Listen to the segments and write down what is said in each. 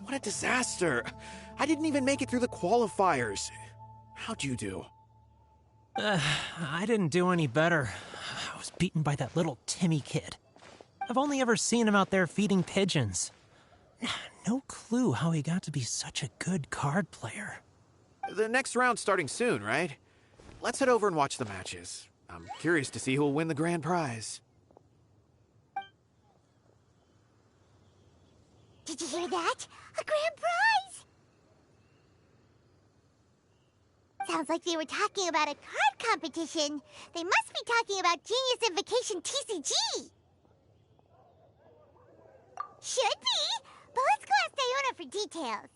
What a disaster! I didn't even make it through the qualifiers. How'd you do? I didn't do any better. I was beaten by that little Timmy kid. I've only ever seen him out there feeding pigeons. No clue how he got to be such a good card player. The next round's starting soon, right? Let's head over and watch the matches. I'm curious to see who'll win the grand prize. Did you hear that? A grand prize! Sounds like they were talking about a card competition. They must be talking about Genius Invocation TCG. Should be, but let's go ask Diona for details.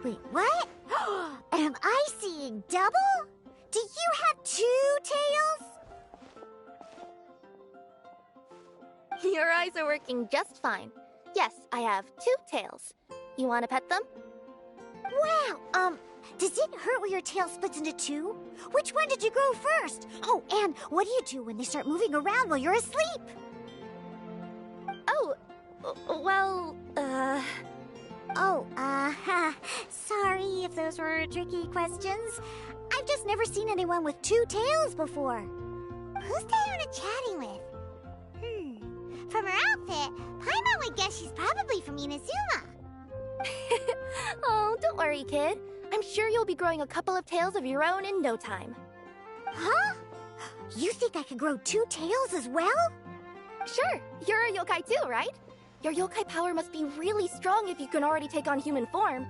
Wait, what? Am I seeing double? Do you have 2 tails? Your eyes are working just fine. Yes, I have 2 tails. You want to pet them? Wow, does it hurt when your tail splits into 2? Which one did you grow first? Oh, and what do you do when they start moving around while you're asleep? Oh, well, sorry if those were tricky questions. I've just never seen anyone with 2 tails before. Who's Diona chatting with? From her outfit, Paimon would guess she's probably from Inazuma. Oh, don't worry, kid. I'm sure you'll be growing a couple of tails of your own in no time. Huh? You think I could grow 2 tails as well? Sure, you're a yokai too, right? Your yokai power must be really strong if you can already take on human form.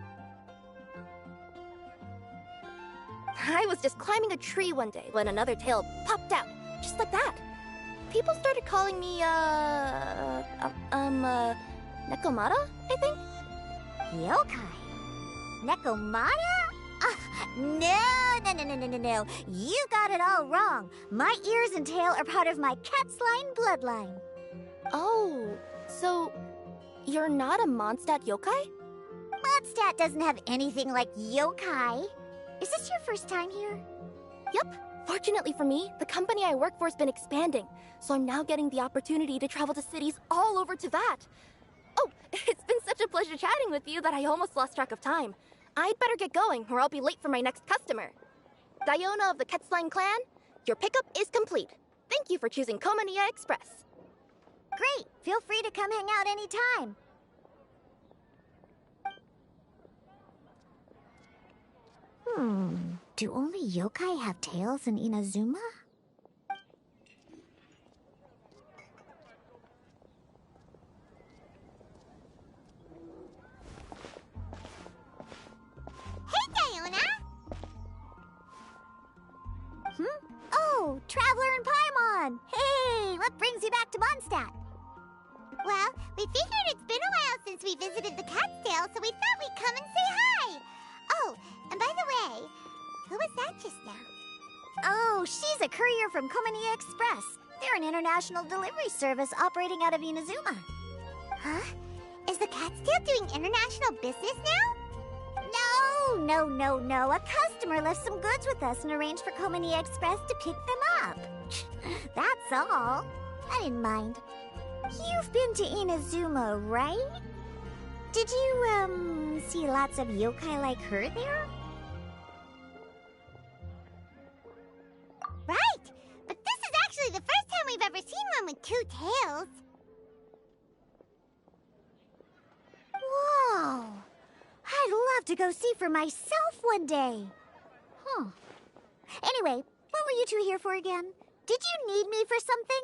I was just climbing a tree one day when another tail popped out, just like that. People started calling me, Nekomata, I think? Yokai? Nekomata? No. You got it all wrong. My ears and tail are part of my cat's line bloodline. Oh, so you're not a Mondstadt yokai? Mondstadt doesn't have anything like yokai. Is this your first time here? Yep. Fortunately for me, the company I work for has been expanding, so I'm now getting the opportunity to travel to cities all over Teyvat. Oh, it's been such a pleasure chatting with you that I almost lost track of time. I'd better get going, or I'll be late for my next customer. Diona of the Quetzline clan, your pickup is complete. Thank you for choosing Komania Express. Great! Feel free to come hang out anytime. Do only yokai have tails in Inazuma? Hey, Diona! Oh, Traveler and Paimon! Hey, what brings you back to Mondstadt? Well, we figured it's been a while since we visited the Cat's-tail, so we thought we'd come and say hi. Oh, and by the way, who was that just now? Oh, she's a courier from Komania Express. They're an international delivery service operating out of Inazuma. Huh? Is the Cat's-tail doing international business now? No. A customer left some goods with us and arranged for Komania Express to pick them up. That's all. I didn't mind. You've been to Inazuma, right? Did you, see lots of yokai like her there? never seen one with two tails. Whoa! I'd love to go see for myself one day. Huh. Anyway, what were you two here for again? Did you need me for something?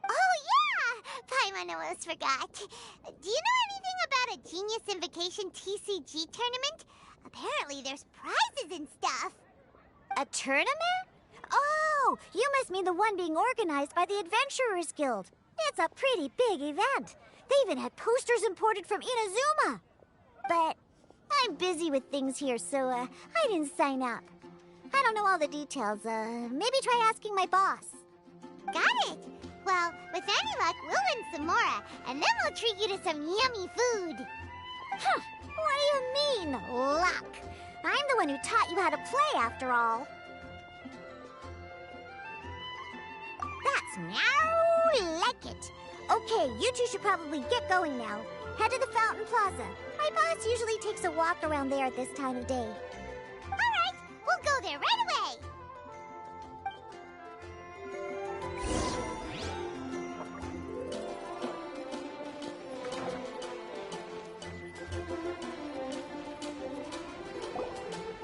Oh, yeah! Paimon almost forgot. Do you know anything about a Genius Invocation TCG tournament? Apparently there's prizes and stuff. A tournament? Oh, you must mean the one being organized by the Adventurers Guild. It's a pretty big event. They even had posters imported from Inazuma. But I'm busy with things here, so I didn't sign up. I don't know all the details. Maybe try asking my boss. Got it. Well, with any luck, we'll win some more, and then we'll treat you to some yummy food. Huh. What do you mean, luck? I'm the one who taught you how to play, after all. That's meow like it. Okay, you two should probably get going now. Head to the Fountain Plaza. My boss usually takes a walk around there at this time of day. All right, we'll go there right away.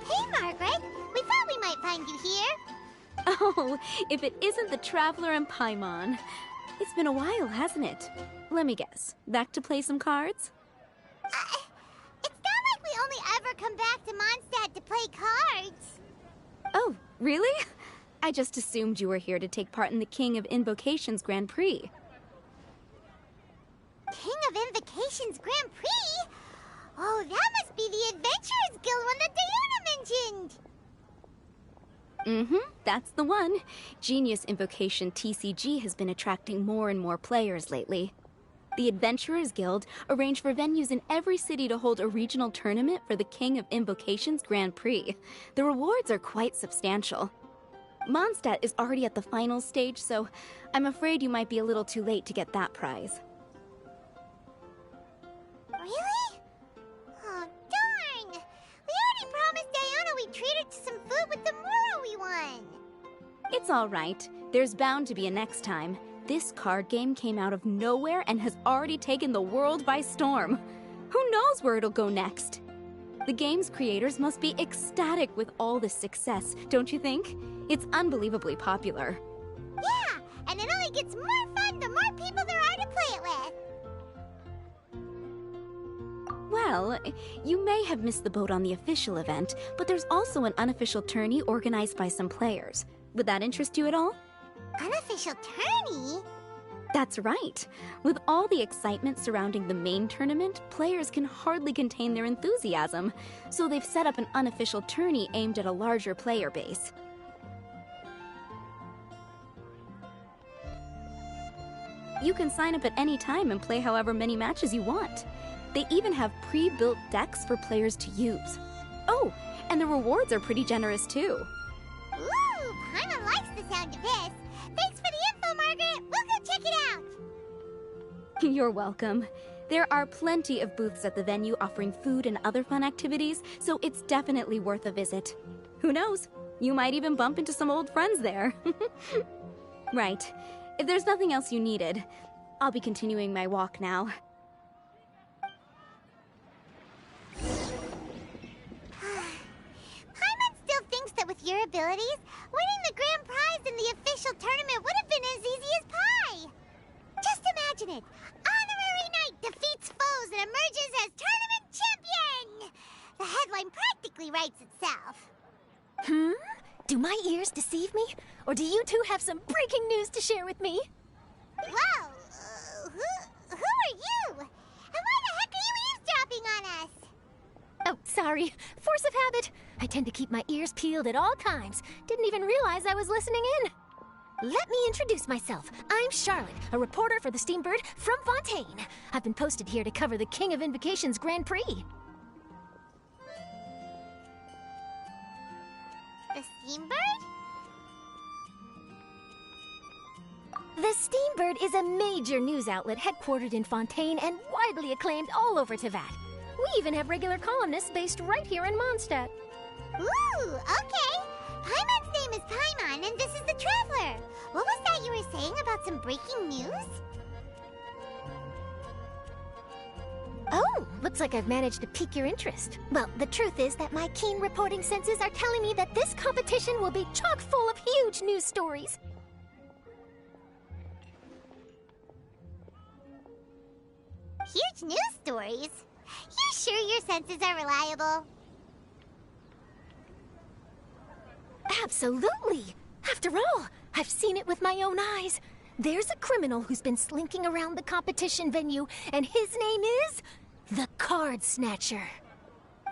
Hey, Margaret. We thought we might find you here. Oh, if it isn't the Traveler and Paimon. It's been a while, hasn't it? Let me guess. Back to play some cards? It's not like we only ever come back to Mondstadt to play cards. Oh, really? I just assumed you were here to take part in the King of Invocations Grand Prix. King of Invocations Grand Prix? Oh, that must be the Adventurers Guild one that Diana mentioned. That's the one. Genius Invocation TCG has been attracting more and more players lately. The Adventurers Guild arranged for venues in every city to hold a regional tournament for the King of Invocations Grand Prix. The rewards are quite substantial. Mondstadt is already at the final stage, so I'm afraid you might be a little too late to get that prize. Really? Oh, darn! We already promised Diana we'd treat her to some food with the Muro we won. It's all right. There's bound to be a next time. This card game came out of nowhere and has already taken the world by storm. Who knows where it'll go next? The game's creators must be ecstatic with all this success, don't you think? It's unbelievably popular. Yeah, and it only gets more fun the more people there are to play it with. Well, you may have missed the boat on the official event, but there's also an unofficial tourney organized by some players. Would that interest you at all? Unofficial tourney? That's right. With all the excitement surrounding the main tournament, players can hardly contain their enthusiasm. So they've set up an unofficial tourney aimed at a larger player base. You can sign up at any time and play however many matches you want. They even have pre-built decks for players to use. Oh, and the rewards are pretty generous too. Ooh, Paimon likes the sound of this. Thanks for the info, Margaret. We'll go check it out. You're welcome. There are plenty of booths at the venue offering food and other fun activities, so it's definitely worth a visit. Who knows? You might even bump into some old friends there. Right. If there's nothing else you needed, I'll be continuing my walk now. Paimon still thinks that with your abilities, winning the grand prize in the official tournament would have been as easy as pie. Just imagine it. Honorary Knight defeats foes and emerges as tournament champion. The headline practically writes itself. Do my ears deceive me? Or do you two have some breaking news to share with me? Whoa! Who are you? And why the heck are you eavesdropping on us? Oh, sorry. Force of habit. I tend to keep my ears peeled at all times. Didn't even realize I was listening in. Let me introduce myself. I'm Charlotte, a reporter for the Steambird from Fontaine. I've been posted here to cover the King of Invocations Grand Prix. The Steambird? The Steambird is a major news outlet headquartered in Fontaine and widely acclaimed all over Teyvat. We even have regular columnists based right here in Mondstadt. Ooh, okay. Paimon's name is Paimon, and this is the Traveler. What was that you were saying about some breaking news? Oh, looks like I've managed to pique your interest. Well, the truth is that my keen reporting senses are telling me that this competition will be chock full of huge news stories. Huge news stories? You sure your senses are reliable? Absolutely! After all, I've seen it with my own eyes. There's a criminal who's been slinking around the competition venue, and his name is the Card Snatcher.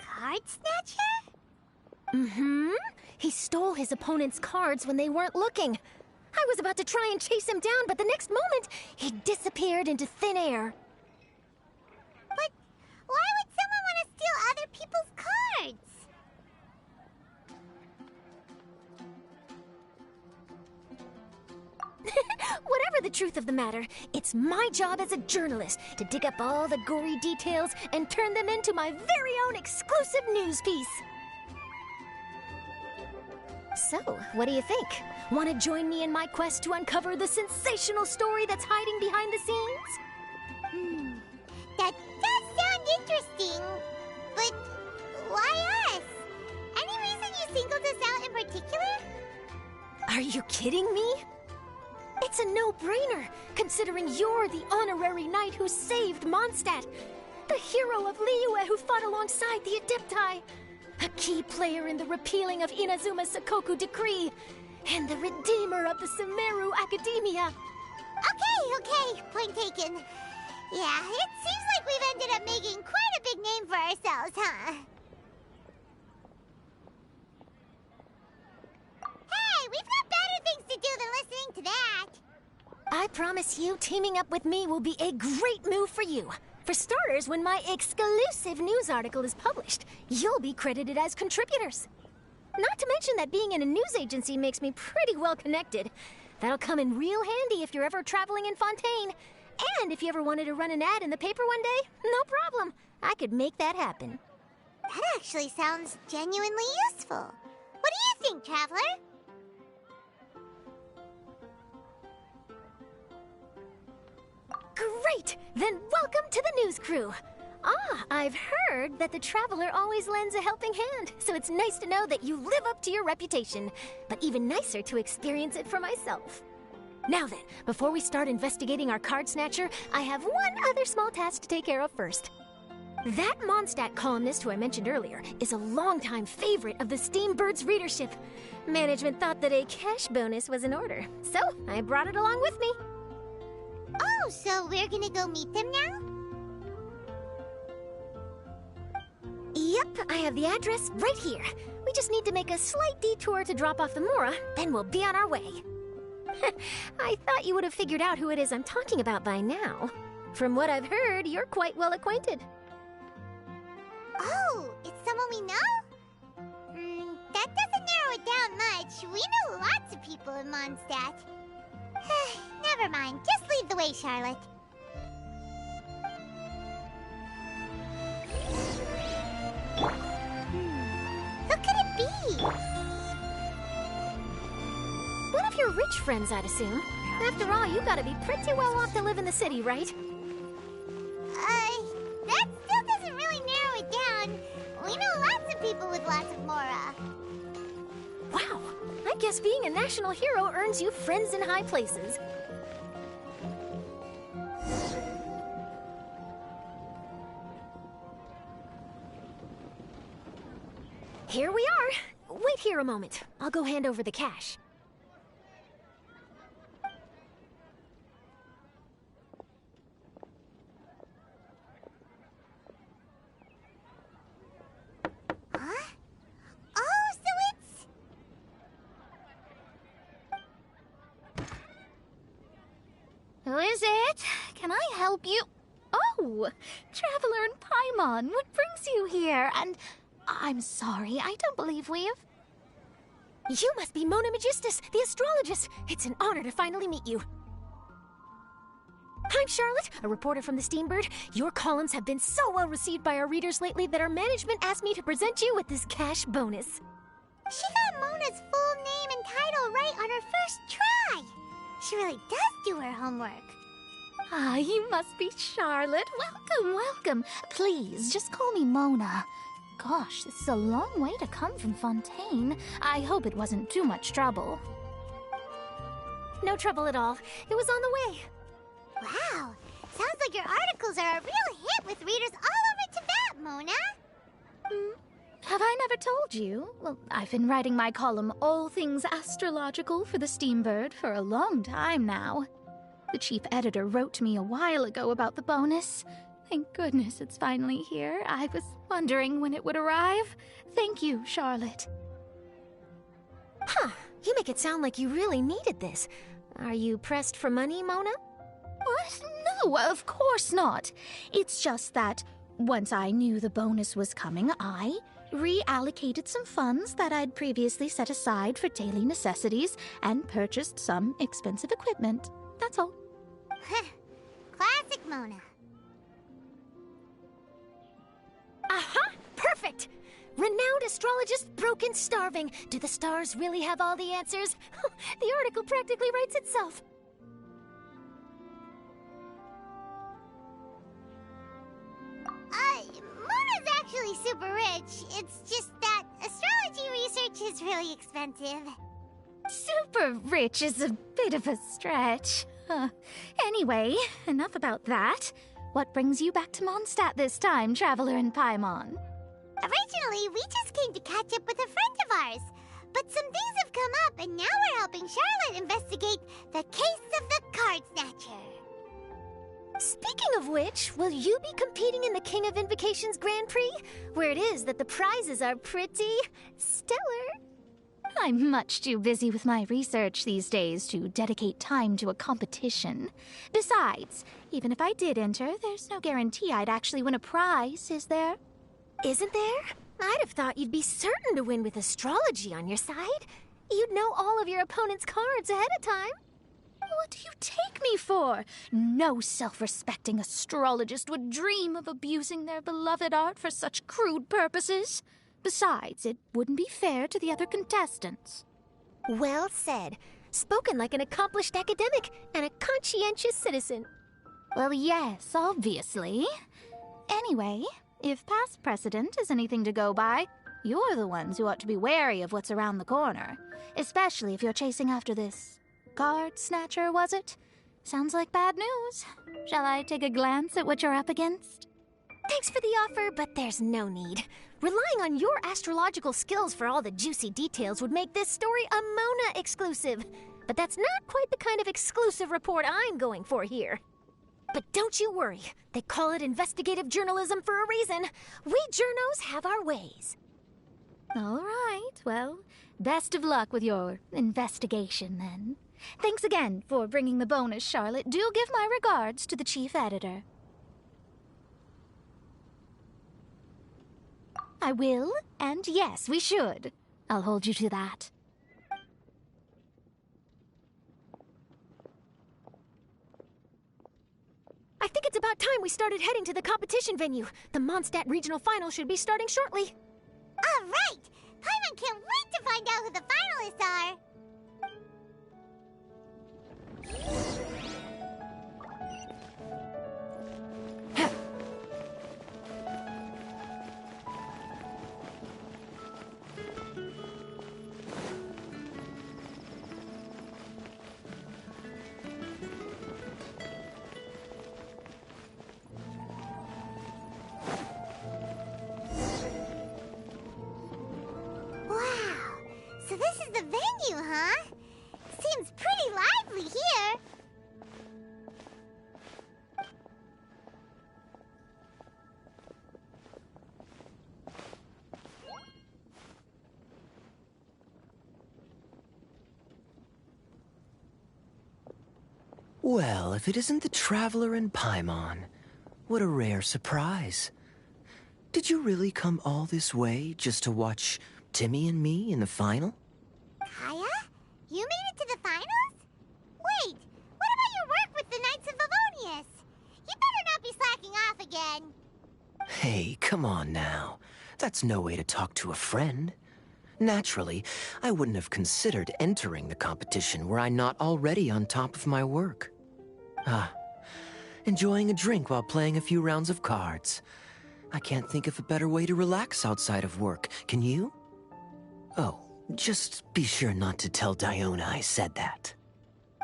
Card Snatcher? Mm-hmm. He stole his opponent's cards when they weren't looking. I was about to try and chase him down, but the next moment, he disappeared into thin air. But why would someone want to steal other people's cards? Whatever the truth of the matter, it's my job as a journalist to dig up all the gory details and turn them into my very own exclusive news piece. So, what do you think? Want to join me in my quest to uncover the sensational story that's hiding behind the scenes? That does sound interesting. But why us? Any reason you singled us out in particular? Are you kidding me? It's a no-brainer, considering you're the honorary knight who saved Mondstadt, the hero of Liyue who fought alongside the Adepti, a key player in the repealing of Inazuma's Sakoku decree, and the redeemer of the Sumeru Academia. Okay, point taken. Yeah, it seems like we've ended up making quite a big name for ourselves, huh? Hey, we've got better things to do than listening to that. I promise you, teaming up with me will be a great move for you. For starters, when my exclusive news article is published, you'll be credited as contributors. Not to mention that being in a news agency makes me pretty well connected. That'll come in real handy if you're ever traveling in Fontaine. And if you ever wanted to run an ad in the paper one day, no problem. I could make that happen. That actually sounds genuinely useful. What do you think, Traveler? Great! Then welcome to the news crew. I've heard that the Traveler always lends a helping hand, so it's nice to know that you live up to your reputation, but even nicer to experience it for myself. Now then, before we start investigating our card snatcher, I have one other small task to take care of first. That Mondstadt columnist who I mentioned earlier is a longtime favorite of the Steambird's readership. Management thought that a cash bonus was in order, so I brought it along with me. Oh, so we're gonna go meet them now? Yep, I have the address right here. We just need to make a slight detour to drop off the Mora, then we'll be on our way. I thought you would have figured out who it is I'm talking about by now. From what I've heard, you're quite well acquainted. Oh, it's someone we know? That doesn't narrow it down much. We know lots of people in Mondstadt. Never mind, just lead the way, Charlotte. Who could it be? One of your rich friends, I'd assume. After all, you gotta be pretty well off to live in the city, right? That still doesn't really narrow it down. We know lots of people with lots of Mora. Wow, I guess being a national hero earns you friends in high places. Here we are. Wait here a moment. I'll go hand over the cash. Huh? Oh, so it's... Who is it? Can I help you? Oh, Traveler and Paimon, what brings you here? And I'm sorry, I don't believe we've... You must be Mona Magistus, the astrologist. It's an honor to finally meet you. I'm Charlotte, a reporter from the Steambird. Your columns have been so well received by our readers lately that our management asked me to present you with this cash bonus. She got Mona's full name and title right on her first try. She really does do her homework. Ah, you must be Charlotte. Welcome, welcome. Please, just call me Mona. Gosh, this is a long way to come from Fontaine. I hope it wasn't too much trouble. No trouble at all. It was on the way. Wow, sounds like your articles are a real hit with readers all over Tibet, Mona. Have I never told you? Well, I've been writing my column, All Things Astrological, for the Steambird for a long time now. The chief editor wrote to me a while ago about the bonus. Thank goodness it's finally here. I was wondering when it would arrive. Thank you, Charlotte. Huh. You make it sound like you really needed this. Are you pressed for money, Mona? What? No, of course not. It's just that once I knew the bonus was coming, I reallocated some funds that I'd previously set aside for daily necessities and purchased some expensive equipment. That's all. Classic Mona. Aha! Perfect! Renowned astrologist broken starving. Do the stars really have all the answers? The article practically writes itself. Mona's actually super rich. It's just that astrology research is really expensive. Super rich is a bit of a stretch. Anyway, enough about that. What brings you back to Mondstadt this time, Traveler in Paimon? Originally, we just came to catch up with a friend of ours. But some things have come up, and now we're helping Charlotte investigate the case of the Card Snatcher. Speaking of which, will you be competing in the King of Invocations Grand Prix? Where it is that the prizes are pretty stellar. I'm much too busy with my research these days to dedicate time to a competition. Besides, even if I did enter, there's no guarantee I'd actually win a prize, is there? Isn't there? I'd have thought you'd be certain to win with astrology on your side. You'd know all of your opponent's cards ahead of time. What do you take me for? No self-respecting astrologist would dream of abusing their beloved art for such crude purposes. Besides, it wouldn't be fair to the other contestants. Well said. Spoken like an accomplished academic and a conscientious citizen. Well, yes, obviously. Anyway, if past precedent is anything to go by, you're the ones who ought to be wary of what's around the corner. Especially if you're chasing after this card snatcher, was it? Sounds like bad news. Shall I take a glance at what you're up against? Thanks for the offer, but there's no need. Relying on your astrological skills for all the juicy details would make this story a Mona exclusive. But that's not quite the kind of exclusive report I'm going for here. But don't you worry. They call it investigative journalism for a reason. We journos have our ways. All right, well, best of luck with your investigation, then. Thanks again for bringing the bonus, Charlotte. Do give my regards to the chief editor. I will, and yes, we should. I'll hold you to that. I think it's about time we started heading to the competition venue. The Mondstadt Regional Final should be starting shortly. All right! Paimon can't wait to find out who the finalists are! Wow! So this is the venue, huh? Seems pretty lively here. Well, if it isn't the Traveler in Paimon, what a rare surprise. Did you really come all this way just to watch Timmy and me in the final? Kaya? You made it to the finals? Wait, what about your work with the Knights of Livonius? You better not be slacking off again. Hey, come on now. That's no way to talk to a friend. Naturally, I wouldn't have considered entering the competition were I not already on top of my work. Enjoying a drink while playing a few rounds of cards. I can't think of a better way to relax outside of work. Can you? Oh, just be sure not to tell Diona I said that.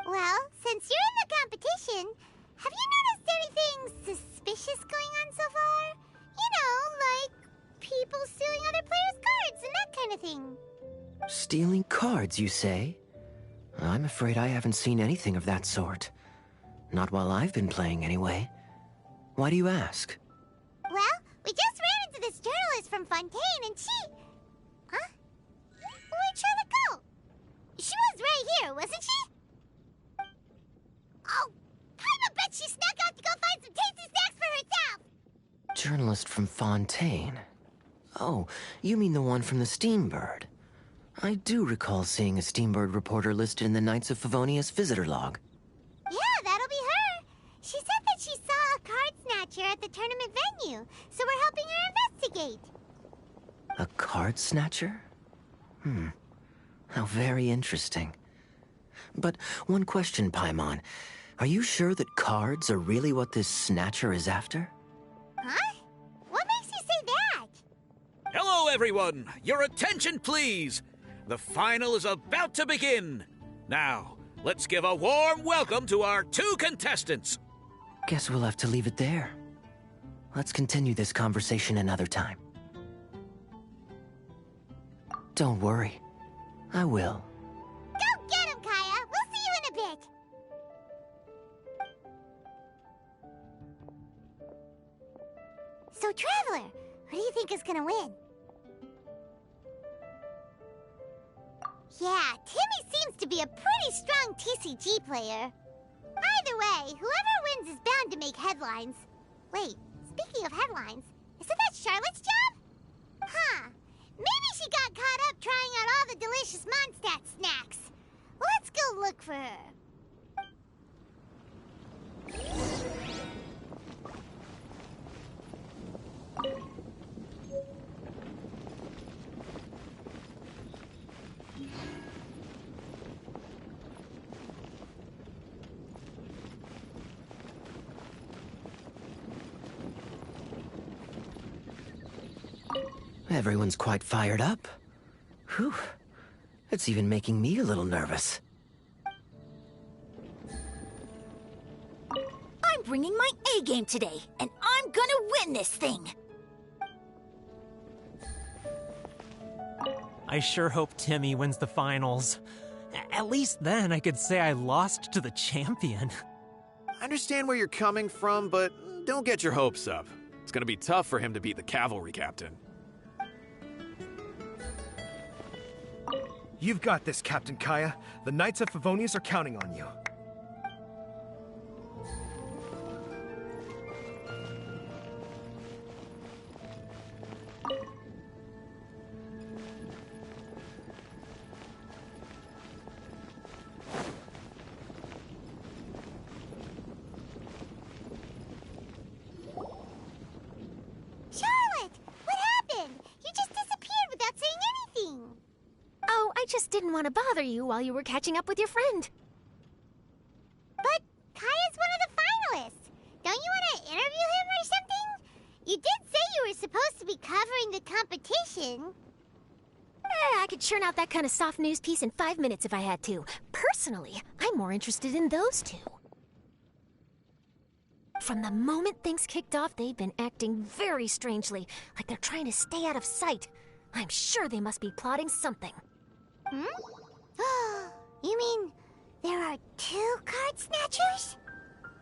Well, since you're in the competition, have you noticed anything suspicious going on so far? You know, like people stealing other players' cards and that kind of thing. Stealing cards, you say? I'm afraid I haven't seen anything of that sort. Not while I've been playing, anyway. Why do you ask? Well, we just ran into this journalist from Fontaine and she... Huh? Where'd Charlotte go? She was right here, wasn't she? Oh, I bet she snuck out to go find some tasty snacks for herself! Journalist from Fontaine. Oh, you mean the one from the Steambird. I do recall seeing a Steambird reporter listed in the Knights of Favonius visitor log. Yeah, that'll be her. She said that she saw a card snatcher at the tournament venue, so we're helping her investigate. A card snatcher? How very interesting. But one question, Paimon. Are you sure that cards are really what this snatcher is after? Huh? What makes you say that? Hello, everyone! Your attention, please! The final is about to begin. Now, let's give a warm welcome to our 2 contestants. Guess we'll have to leave it there. Let's continue this conversation another time. Don't worry. I will. Go get him, Kaya! We'll see you in a bit! So, Traveler, who do you think is gonna win? Yeah, Timmy seems to be a pretty strong TCG player. Either way, whoever wins is bound to make headlines. Wait, speaking of headlines, isn't that Charlotte's job? Huh. Maybe she got caught up trying out all the delicious Mondstadt snacks. Let's go look for her. Everyone's quite fired up. Whew. It's even making me a little nervous. I'm bringing my A-game today, and I'm gonna win this thing! I sure hope Timmy wins the finals. At least then I could say I lost to the champion. I understand where you're coming from, but don't get your hopes up. It's gonna be tough for him to beat the cavalry captain. You've got this, Captain Kaya. The Knights of Favonius are counting on you. Charlotte! What happened? You just disappeared without saying anything. Oh, I just didn't want to bother you while you were catching up with your friend. But Kaya's one of the finalists. Don't you want to interview him or something? You did say you were supposed to be covering the competition. I could churn out that kind of soft news piece in 5 minutes if I had to. Personally, I'm more interested in those two. From the moment things kicked off, they've been acting very strangely, like they're trying to stay out of sight. I'm sure they must be plotting something. You mean there are 2 card snatchers?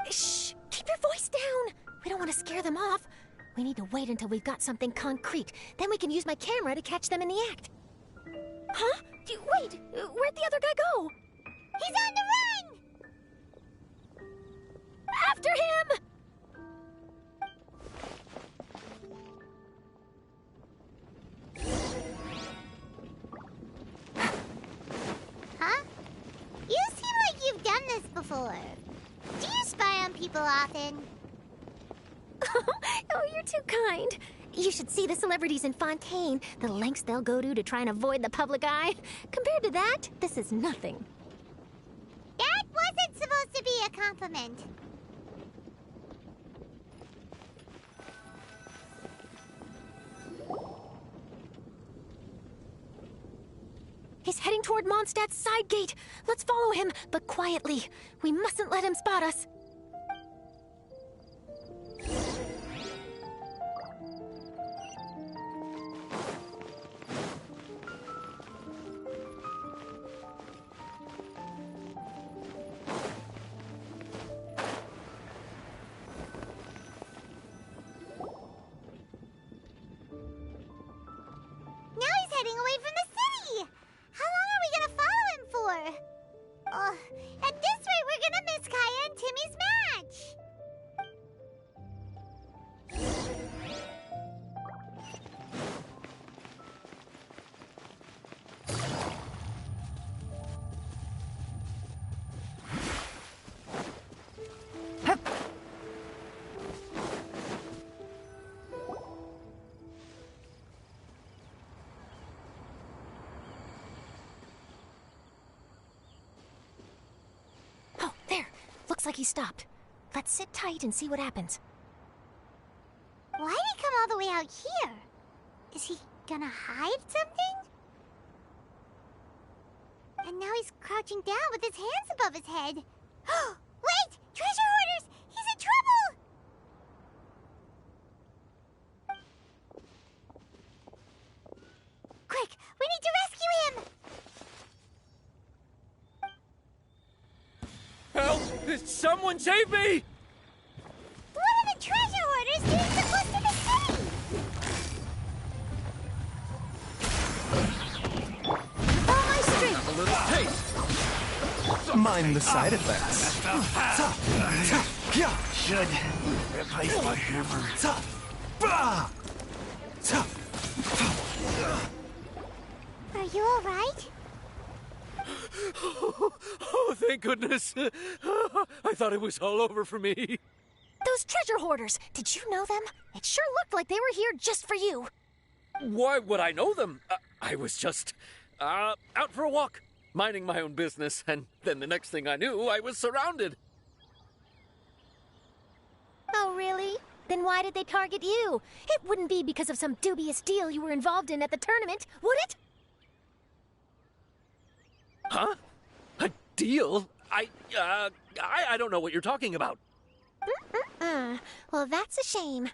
Shh! Keep your voice down! We don't want to scare them off. We need to wait until we've got something concrete. Then we can use my camera to catch them in the act. Huh? Wait! Where'd the other guy go? He's on the run! After him! Huh? You seem like you've done this before. Do you spy on people often? Oh, you're too kind. You should see the celebrities in Fontaine, the lengths they'll go to try and avoid the public eye. Compared to that, this is nothing. That wasn't supposed to be a compliment. He's heading toward Mondstadt's side gate. Let's follow him, but quietly. We mustn't let him spot us. Now he's heading away from the city! How long are we gonna follow him for? At this rate, we're gonna miss Kaya and Timmy's match! Oh, there. Looks like he stopped. Let's sit tight and see what happens. Why'd he come all the way out here? Is he gonna hide something? And now he's crouching down with his hands above his head. Wait! Treasure hoarders! He's in trouble! Quick! We need to rescue him! Help! Someone save me! What are the treasure hoarders doing so close to the city? All my strength! A little taste. Mind the side effects. Should replace my hammer. Are you alright? Oh, thank goodness. I thought it was all over for me. Those treasure hoarders, did you know them? It sure looked like they were here just for you. Why would I know them? I was just out for a walk, minding my own business, and then the next thing I knew, I was surrounded. Oh, really? Then why did they target you? It wouldn't be because of some dubious deal you were involved in at the tournament, would it? Huh? A deal? I don't know what you're talking about. Well, that's a shame.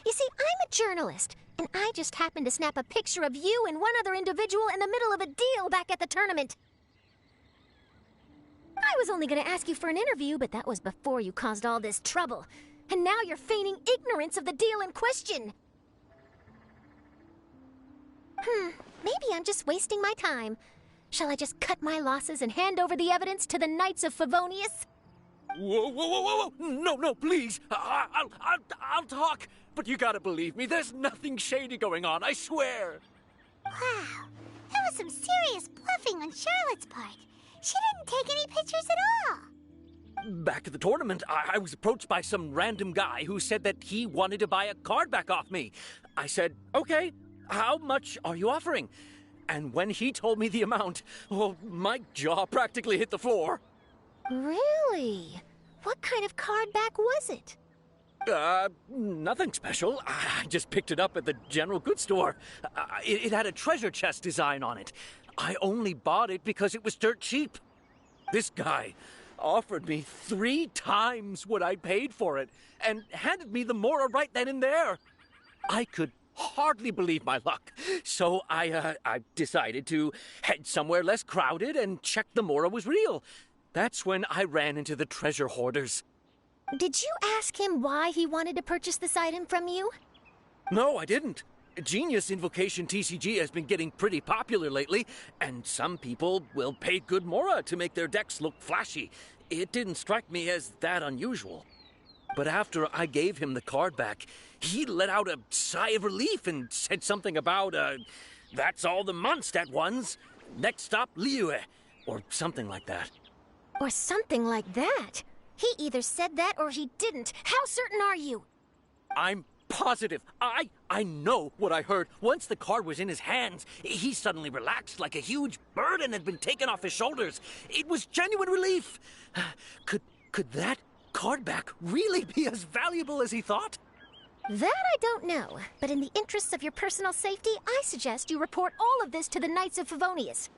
You see, I'm a journalist, and I just happened to snap a picture of you and one other individual in the middle of a deal back at the tournament. I was only going to ask you for an interview, but that was before you caused all this trouble. And now you're feigning ignorance of the deal in question. Maybe I'm just wasting my time. Shall I just cut my losses and hand over the evidence to the Knights of Favonius? Whoa. No, please. I'll talk. But you gotta believe me, there's nothing shady going on, I swear. Wow, that was some serious bluffing on Charlotte's part. She didn't take any pictures at all. Back at the tournament, I was approached by some random guy who said that he wanted to buy a card back off me. I said, okay, how much are you offering? And when he told me the amount, well, my jaw practically hit the floor. Really? What kind of card back was it? Nothing special. I just picked it up at the general goods store. It had a treasure chest design on it. I only bought it because it was dirt cheap. This guy offered me 3 times what I paid for it and handed me the Mora right then and there. I could hardly believe my luck. So I decided to head somewhere less crowded and check the Mora was real. That's when I ran into the treasure hoarders. Did you ask him why he wanted to purchase this item from you? No, I didn't. Genius Invocation TCG has been getting pretty popular lately, and some people will pay good Mora to make their decks look flashy. It didn't strike me as that unusual. But after I gave him the card back, he let out a sigh of relief and said something about, that's all the Mondstadt ones. Next stop, Liyue, or something like that. Or something like that? He either said that or he didn't. How certain are you? I'm positive. I know what I heard. Once the card was in his hands, he suddenly relaxed like a huge burden had been taken off his shoulders. It was genuine relief. Could that card back really be as valuable as he thought? That I don't know, but in the interests of your personal safety, I suggest you report all of this to the Knights of Favonius.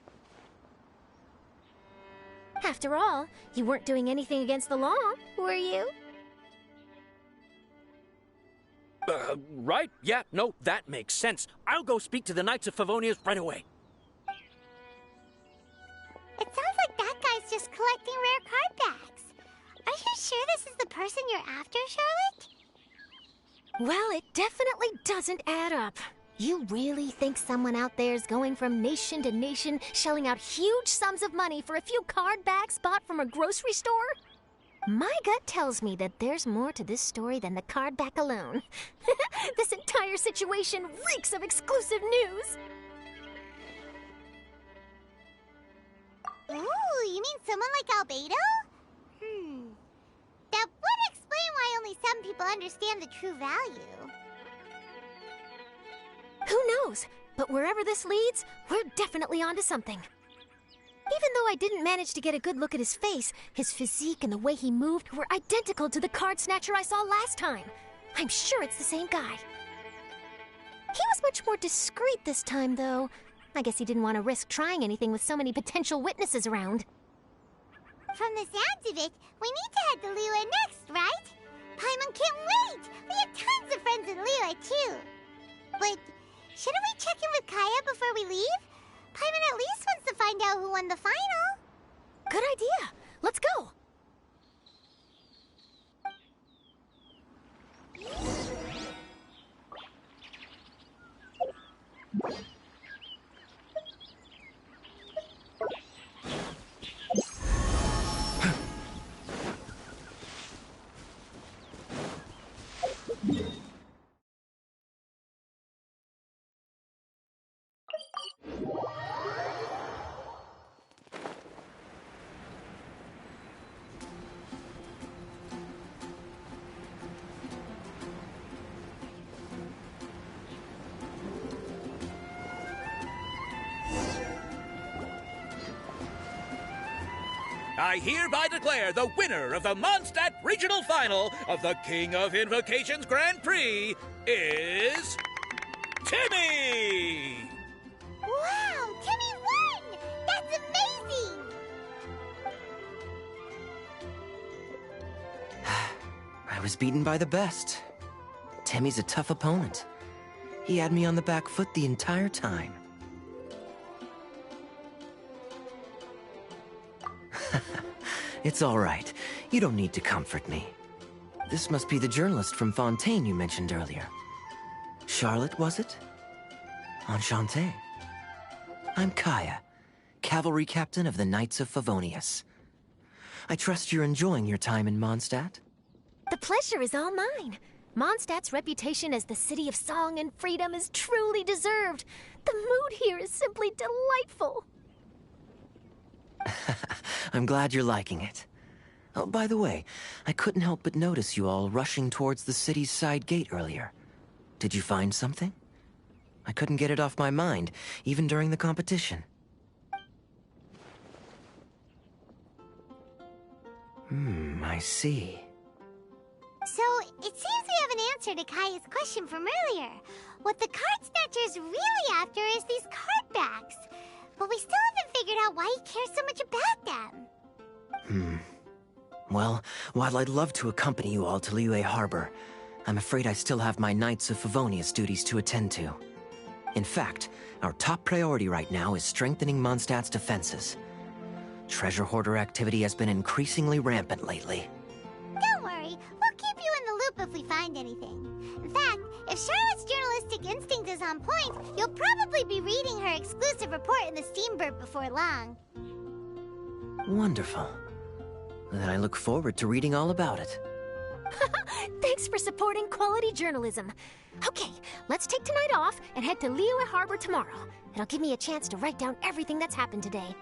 After all, you weren't doing anything against the law, were you? Right? Yeah, no, that makes sense. I'll go speak to the Knights of Favonius right away. It sounds like that guy's just collecting rare card backs. Are you sure this is the person you're after, Charlotte? Well, it definitely doesn't add up. You really think someone out there's going from nation to nation, shelling out huge sums of money for a few card backs bought from a grocery store? My gut tells me that there's more to this story than the card back alone. This entire situation reeks of exclusive news. Ooh, you mean someone like Albedo? That would explain why only some people understand the true value. Who knows? But wherever this leads, we're definitely onto something. Even though I didn't manage to get a good look at his face, his physique and the way he moved were identical to the card snatcher I saw last time. I'm sure it's the same guy. He was much more discreet this time, though. I guess he didn't want to risk trying anything with so many potential witnesses around. From the sounds of it, we need to head to Liyue next, right? Paimon can't wait! We have tons of friends in Liyue, too. But shouldn't we check in with Kaya before we leave? Paimon at least wants to find out who won the final. Good idea. Let's go. I hereby declare the winner of the Mondstadt Regional Final of the King of Invocations Grand Prix is... Timmy! Wow, Timmy won! That's amazing! I was beaten by the best. Timmy's a tough opponent. He had me on the back foot the entire time. It's all right. You don't need to comfort me. This must be the journalist from Fontaine you mentioned earlier. Charlotte, was it? Enchanté. I'm Kaya, cavalry captain of the Knights of Favonius. I trust you're enjoying your time in Mondstadt? The pleasure is all mine. Mondstadt's reputation as the city of song and freedom is truly deserved. The mood here is simply delightful. I'm glad you're liking it. Oh, by the way, I couldn't help but notice you all rushing towards the city's side gate earlier. Did you find something? I couldn't get it off my mind, even during the competition. I see. So, it seems we have an answer to Kaya's question from earlier. What the card snatcher's really after is these card backs. But we still haven't figured out why he cares so much about them. Well, while I'd love to accompany you all to Liyue Harbor, I'm afraid I still have my Knights of Favonius duties to attend to. In fact, our top priority right now is strengthening Mondstadt's defenses. Treasure hoarder activity has been increasingly rampant lately. Don't worry, we'll keep you in the loop if we find anything. In fact, if Charlotte's journalistic instinct is on point, you'll probably be reading her exclusive report in the Steambird before long. Wonderful. Then I look forward to reading all about it. Thanks for supporting quality journalism. Okay, let's take tonight off and head to Liyue Harbor tomorrow. It'll give me a chance to write down everything that's happened today.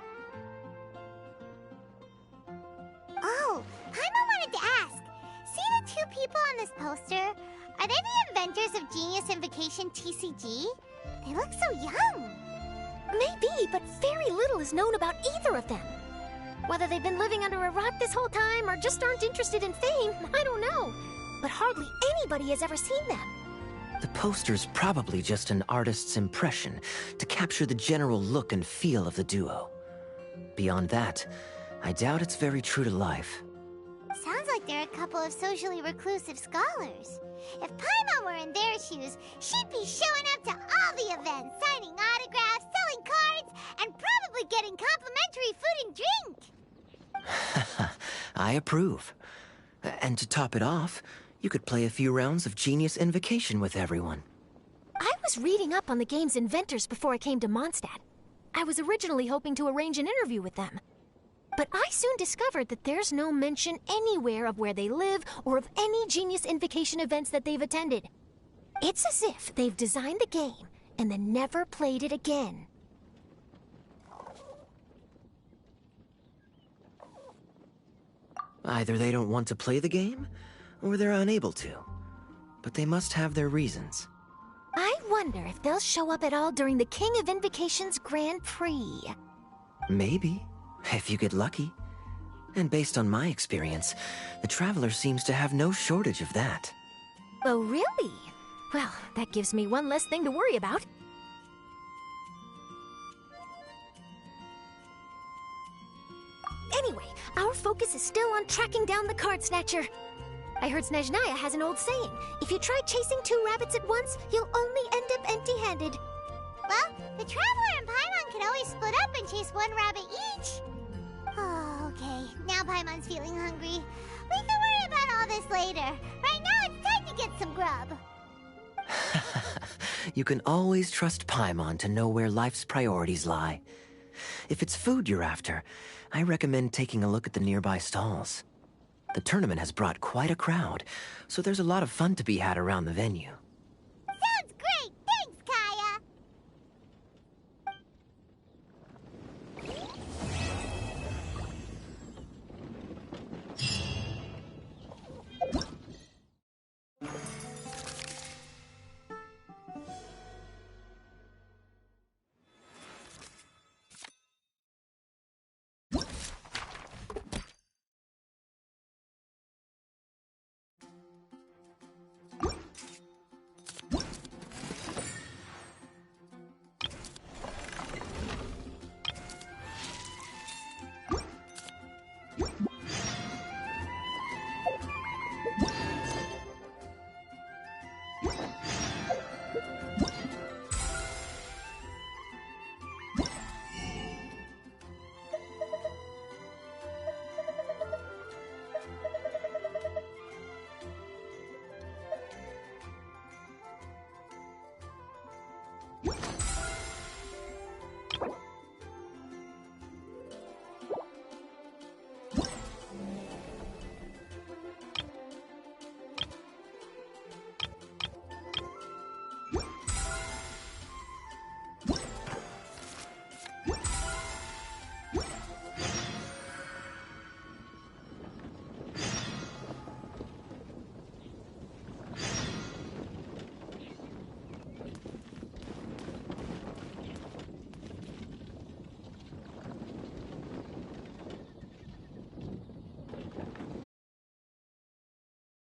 Oh, Paimon wanted to ask. See the two people on this poster? Are they the inventors of Genius Invocation TCG? They look so young. Maybe, but very little is known about either of them. Whether they've been living under a rock this whole time or just aren't interested in fame, I don't know. But hardly anybody has ever seen them. The poster's probably just an artist's impression to capture the general look and feel of the duo. Beyond that, I doubt it's very true to life. Sounds like they're a couple of socially reclusive scholars. If Paimon were in their shoes, she'd be showing up to all the events, signing autographs, selling cards, and probably getting complimentary food and drink. I approve. And to top it off, you could play a few rounds of Genius Invocation with everyone. I was reading up on the game's inventors before I came to Mondstadt. I was originally hoping to arrange an interview with them. But I soon discovered that there's no mention anywhere of where they live or of any Genius Invocation events that they've attended. It's as if they've designed the game and then never played it again. Either they don't want to play the game, or they're unable to. But they must have their reasons. I wonder if they'll show up at all during the King of Invocation's Grand Prix. Maybe, if you get lucky. And based on my experience, the Traveler seems to have no shortage of that. Oh, really? Well, that gives me one less thing to worry about. Anyway, our focus is still on tracking down the card snatcher. I heard Snezhnaya has an old saying, if you try chasing 2 rabbits at once, you'll only end up empty-handed. Well, the Traveler and Paimon can always split up and chase 1 rabbit each. Oh, okay. Now Paimon's feeling hungry. We can worry about all this later. Right now, it's time to get some grub. You can always trust Paimon to know where life's priorities lie. If it's food you're after, I recommend taking a look at the nearby stalls. The tournament has brought quite a crowd, so there's a lot of fun to be had around the venue. Sounds great! Thanks, Kaya!